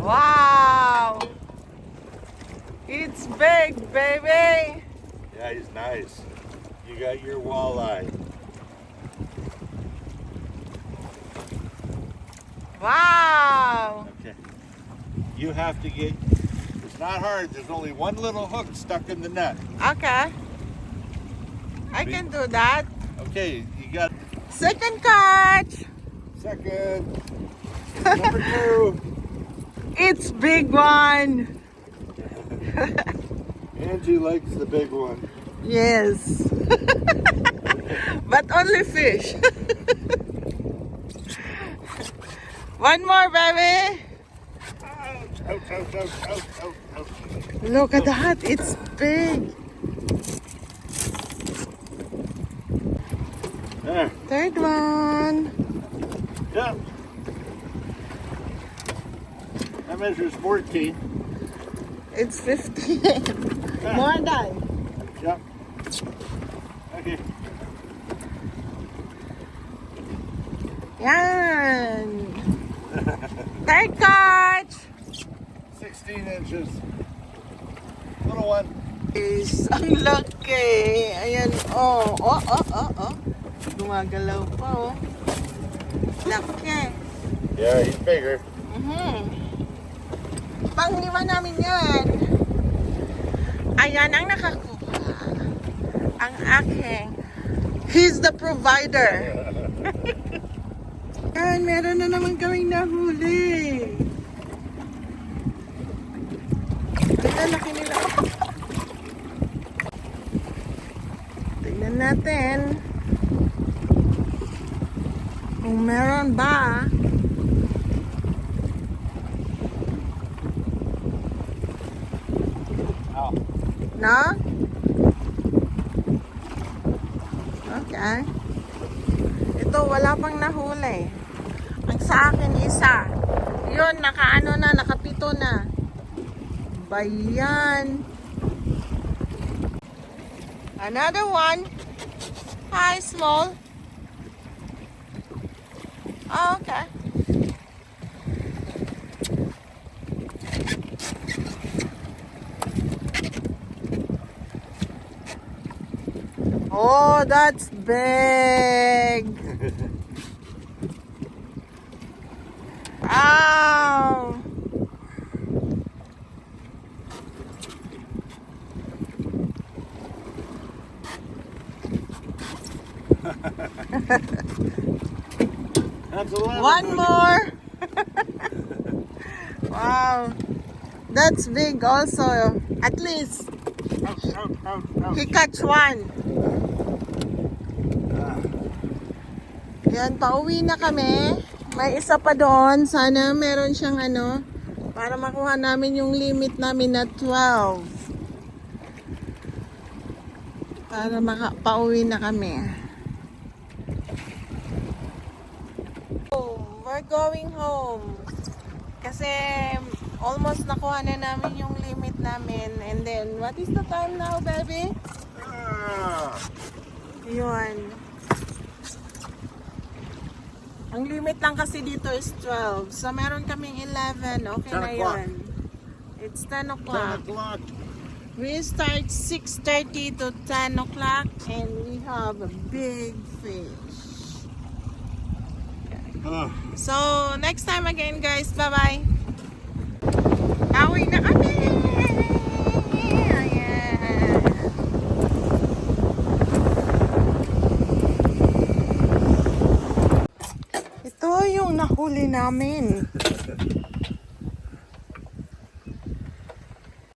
Wow! It's big, baby! Yeah, he's nice. You got your walleye. Wow! Okay. You have to get, it's not hard, there's only one little hook stuck in the net. Okay. I can do that. Okay, you got Second catch! second. Number 2. It's big one! Angie likes the big one. Yes. But only fish. One more, baby. Ouch, ouch, ouch, ouch, ouch, ouch, ouch. Look at that. It's big. There. Third one. Yeah. That measures 14. It's 15. More than. Yep. Okay. Yan. Third catch. 16 inches. Little one. Is ang laki. Ayan. Oh. Gumagalaw pa, oh. Laki. Yeah, he's bigger. Panglima namin yan. Ayan ang nakakuha. Ang aking. He's the provider. Yan, meron na naman kaming nahuli. Ang laki nila. Tingnan natin. Kung meron ba. Oh. No? Okay. Ito, wala pang nahuli. Ang sa akin, isa. Yun, nakaano na, nakapito na. Bayan. Another one. Hi, small. Oh, okay. Oh, that's big. Ow. That's 11. One more. Wow. That's big also. At least Ouch, ouch, ouch, ouch. he catch one. Yan, pauwi na kami. May isa pa doon. Sana meron siyang ano, para makuha namin yung limit namin na 12. Para pauwi na kami. We're going home. Kasi almost nakuha na namin yung limit namin. And then, what is the time now, baby? Yun. Ang limit lang kasi dito is 12. So, meron kaming 11. Okay 10 na o'clock. yun. It's 10 10 o'clock. o'clock. We start 6:30 to 10 o'clock. And we have a big fish. So, next time again, guys. Bye-bye. Awi na kami! Ayan. Ito yung nahuli namin.